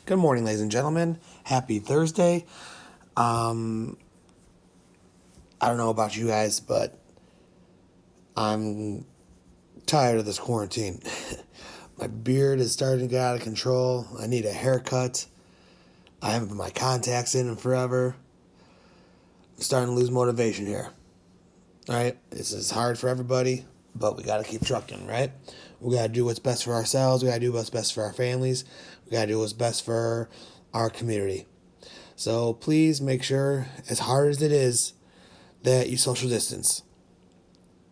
Good morning, ladies and gentlemen. Happy Thursday. I don't know about you guys, but I'm tired of this quarantine. My beard is starting to get out of control. I need a haircut. I haven't put my contacts in forever. I'm starting to lose motivation here. All right, this is hard for everybody, but we got to keep trucking, right? We got to do what's best for ourselves. We got to do what's best for our families. We got to do what's best for our community. So please make sure, as hard as it is, that you social distance.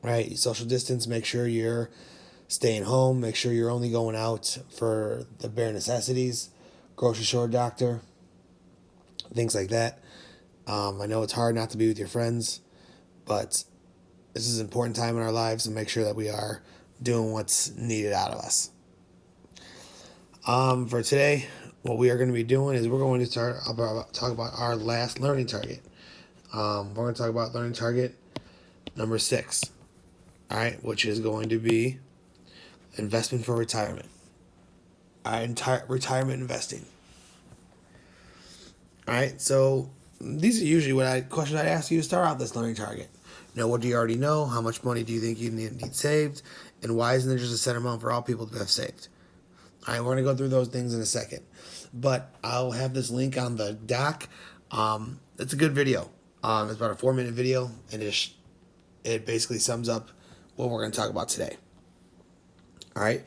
Right? You social distance, make sure you're staying home, make sure you're only going out for the bare necessities, grocery store, doctor, things like that. I know it's hard not to be with your friends, but this is an important time in our lives, and make sure that we are doing what's needed out of us. For today, what we are going to be doing is we're going to talk about our last learning target. We're going to talk about learning target number 6, all right, which is going to be investment for retirement. All right, retirement investing. All right, so these are usually questions I ask you to start out this learning target. What do you already know? How much money do you think you need saved? And why isn't there just a set amount for all people to have saved? All right, we're going to go through those things in a second. But I'll have this link on the doc. It's a good video. It's about a 4-minute video, and it basically sums up what we're going to talk about today. All right.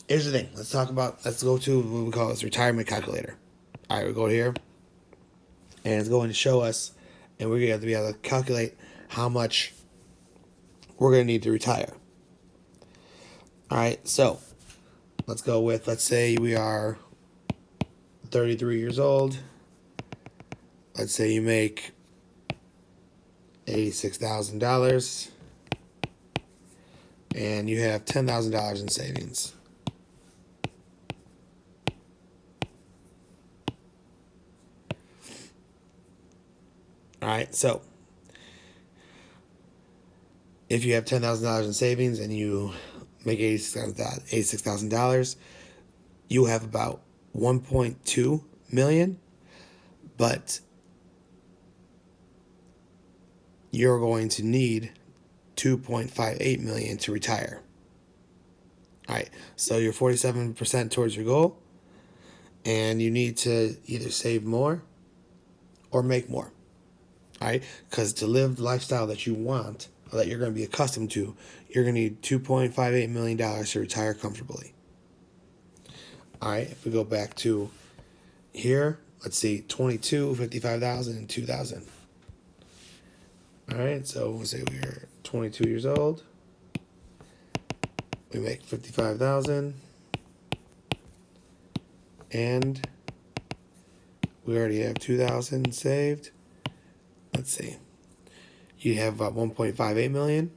Here's the thing. Let's go to what we call this retirement calculator. All right, we go here, and it's going to show us, and we're going to have to be able to calculate how much we're going to need to retire. All right, so let's go with, let's say we are 33 years old. Let's say you make $86,000 and you have $10,000 in savings. All right, so if you have $10,000 in savings and you make $86,000, you have about $1.2 million, but you're going to need $2.58 million to retire. All right, so you're 47% towards your goal, and you need to either save more or make more. All right, because to live the lifestyle that you want, or that you're going to be accustomed to, you're going to need $2.58 million to retire comfortably. All right, if we go back to here, let's see, 22, 55,000, and 2,000. All right, so we'll say we're 22 years old. We make 55,000, and we already have 2,000 saved. Let's see. You have about 1.58 million,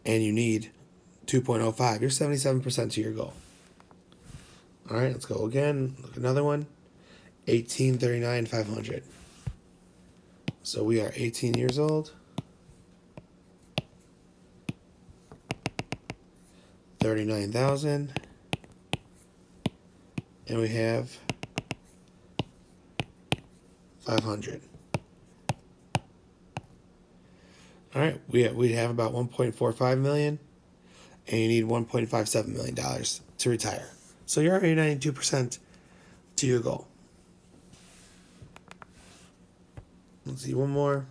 and you need 2.05. You're 77% to your goal. All right, let's go again. Look, another one. 500. So we are 18 years old. 39,000. And we have 500. All right, we have about 1.45 million, and you need $1.57 million to retire. So you're already 92% to your goal. Let's see, one more.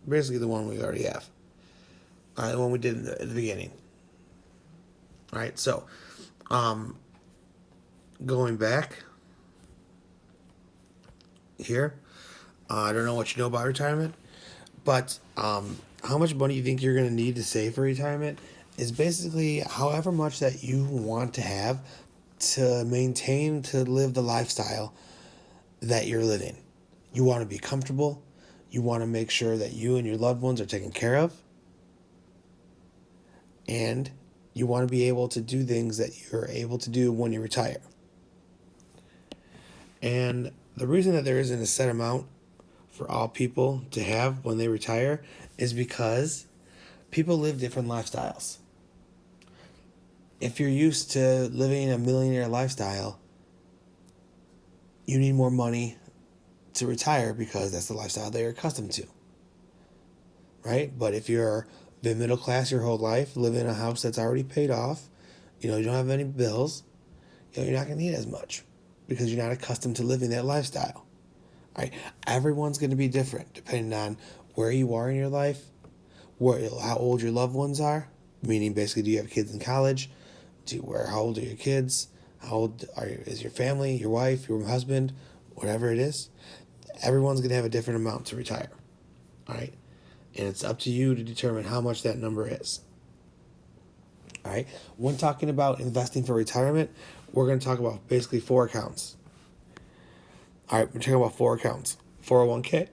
Basically the one we already have. All right, the one we did at the beginning. All right, so going back here, I don't know what you know about retirement, but how much money you think you're going to need to save for retirement is basically however much that you want to have to maintain, to live the lifestyle that you're living. You want to be comfortable. You want to make sure that you and your loved ones are taken care of. And you want to be able to do things that you're able to do when you retire. And the reason that there isn't a set amount for all people to have when they retire is because people live different lifestyles. if you're used to living a millionaire lifestyle, you need more money to retire because that's the lifestyle that you're accustomed to, right? But if you're been middle class your whole life, living in a house that's already paid off, you don't have any bills, you're not going to need as much because you're not accustomed to living that lifestyle, right? Everyone's going to be different depending on where you are in your life, how old your loved ones are, meaning basically, do you have kids in college? How old are your kids? How old is your family, your wife, your husband, whatever it is? Everyone's going to have a different amount to retire, all right? And it's up to you to determine how much that number is. All right. When talking about investing for retirement, we're going to talk about basically 4 accounts. All right. We're talking about 4 accounts: 401k,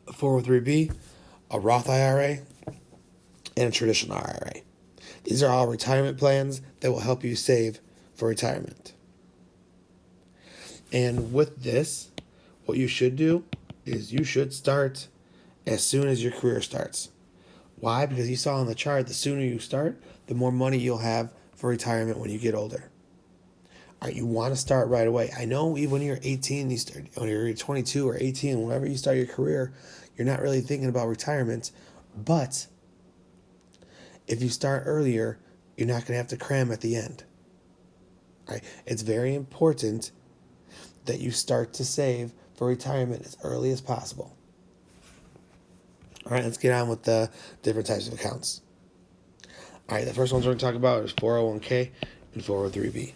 a 403b, a Roth IRA, and a traditional IRA. These are all retirement plans that will help you save for retirement. And with this, what you should do is you should start as soon as your career starts. Why? Because you saw on the chart, the sooner you start, the more money you'll have for retirement when you get older. All right, you want to start right away. I know even when you're 18, when you're 22 or 18, whenever you start your career, you're not really thinking about retirement. But if you start earlier, you're not going to have to cram at the end. All right, it's very important that you start to save for retirement as early as possible. All right, let's get on with the different types of accounts. All right, the first ones we're going to talk about is 401k and 403b.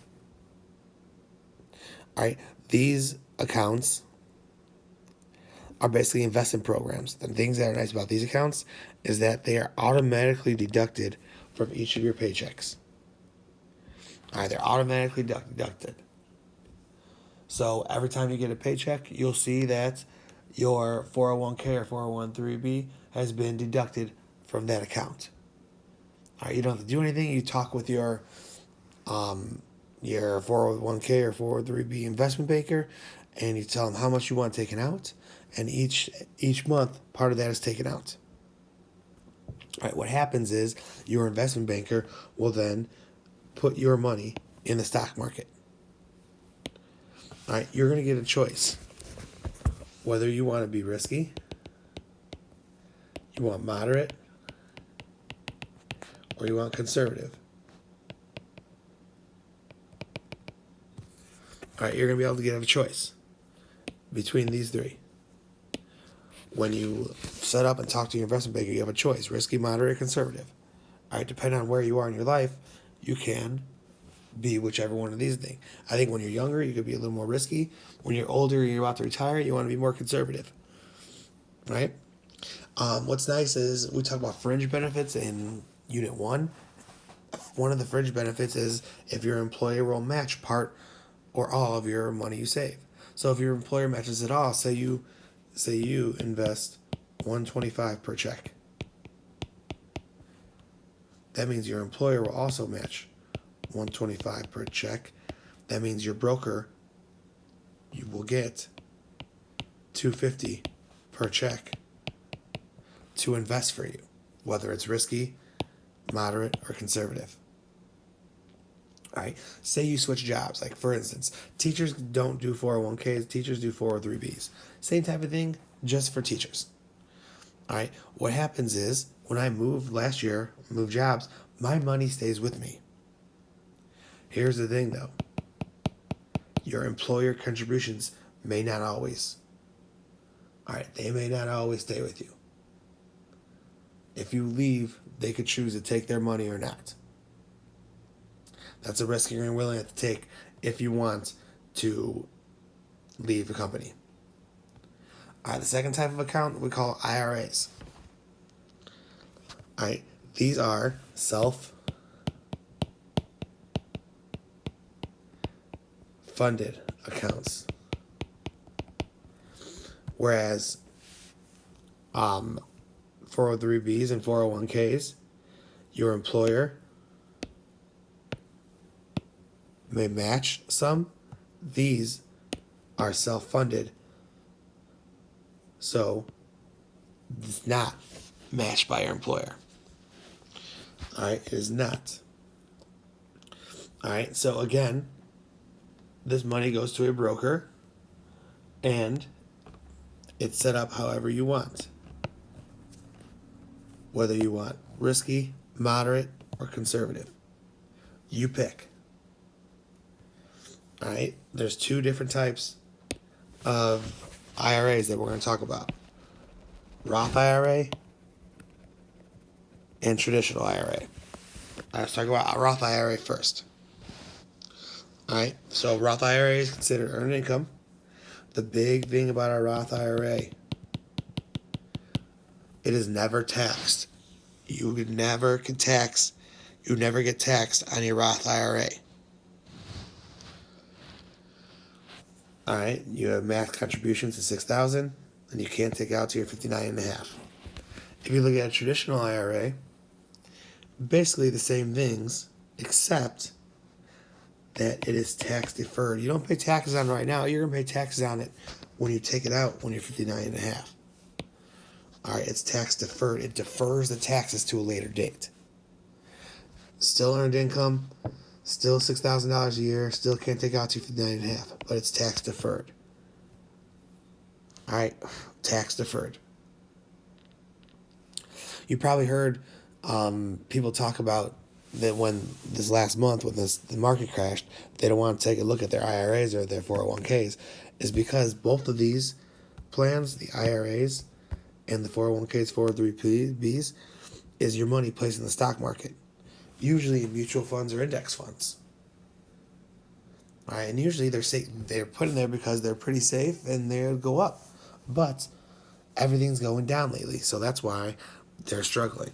All right, these accounts are basically investment programs. The things that are nice about these accounts is that they are automatically deducted from each of your paychecks. All right, they're automatically deducted. So every time you get a paycheck, you'll see that your 401k or 401b has been deducted from that account. All right, you don't have to do anything. You talk with your 401k or 403b investment banker, and you tell them how much you want taken out, and each month part of that is taken out. All right, what happens is your investment banker will then put your money in the stock market. All right, you're going to get a choice whether you want to be risky, you want moderate, or you want conservative. All right, you're going to be able to get a choice between these 3. When you set up and talk to your investment banker, you have a choice: risky, moderate, conservative. All right, depending on where you are in your life, you can be whichever one of these things. I think when you're younger, you could be a little more risky. When you're older and you're about to retire, you want to be more conservative. Right? What's nice is we talk about fringe benefits in Unit 1. One of the fringe benefits is if your employer will match part or all of your money you save. So if your employer matches it all, say you invest $125 per check. That means your employer will also match $125 per check. That means your broker, you will get $250 per check to invest for you, whether it's risky, moderate, or conservative. All right. Say you switch jobs. Like, for instance, teachers don't do 401ks, teachers do 403bs. Same type of thing, just for teachers. All right. What happens is, when I moved last year, moved jobs, my money stays with me. Here's the thing, though. Your employer contributions may not always. All right. They may not always stay with you. If you leave, they could choose to take their money or not. That's a risk you're willing to take if you want to leave the company. All right, the second type of account we call IRAs. All right, these are self-funded accounts. Whereas 403bs and 401ks, your employer may match some. These are self-funded, so it's not matched by your employer. All right, it is not. All right, so again, this money goes to a broker and it's set up however you want. Whether you want risky, moderate, or conservative. You pick. All right, there's two different types of IRAs that we're going to talk about. Roth IRA and traditional IRA. Let's talk about Roth IRA first. All right, so Roth IRA is considered earned income. The big thing about our Roth IRA, it is never taxed. You never get taxed on your Roth IRA. All right, you have max contributions to $6,000, and you can't take out to your 59.5. If you look at a traditional IRA, basically the same things, except that it is tax deferred. You don't pay taxes on it right now. You're going to pay taxes on it when you take it out when you're 59.5. All right, it's tax deferred. It defers the taxes to a later date. Still earned income, still $6,000 a year, still can't take out to 59.5, but it's tax deferred. All right, tax deferred. You probably heard people talk about that when this last month, when the market crashed, they don't want to take a look at their IRAs or their 401ks, is because both of these plans, the IRAs and the 401ks, 403bs, is your money placed in the stock market, usually in mutual funds or index funds. All right, and usually they're put in there because they're pretty safe and they'll go up, but everything's going down lately, so that's why they're struggling.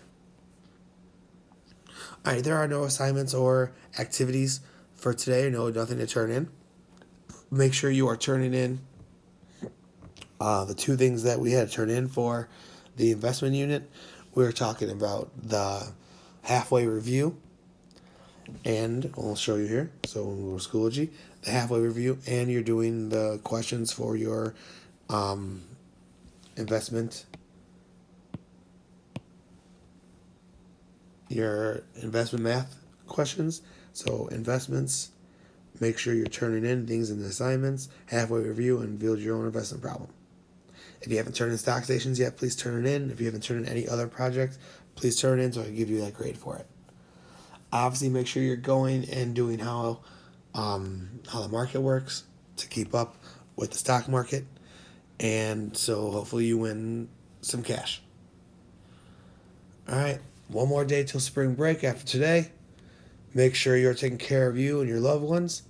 All right, there are no assignments or activities for today. No, nothing to turn in. Make sure you are turning in the two things that we had to turn in for the investment unit. We were talking about the halfway review, and I'll show you here. So when we're Schoology, the halfway review, and you're doing the questions for your investment math questions. So investments, make sure you're turning in things in the assignments, halfway review, and build your own investment problem. If you haven't turned in stock stations yet, please turn it in. If you haven't turned in any other project, please turn it in so I can give you that grade for it. Obviously, make sure you're going and doing how the market works to keep up with the stock market, and so hopefully you win some cash. All right, one more day till spring break after today. Make sure you're taking care of you and your loved ones,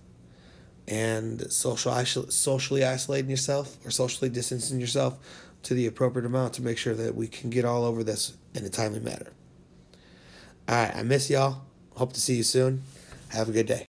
and socially isolating yourself or socially distancing yourself to the appropriate amount to make sure that we can get all over this in a timely manner. All right, I miss y'all. Hope to see you soon. Have a good day.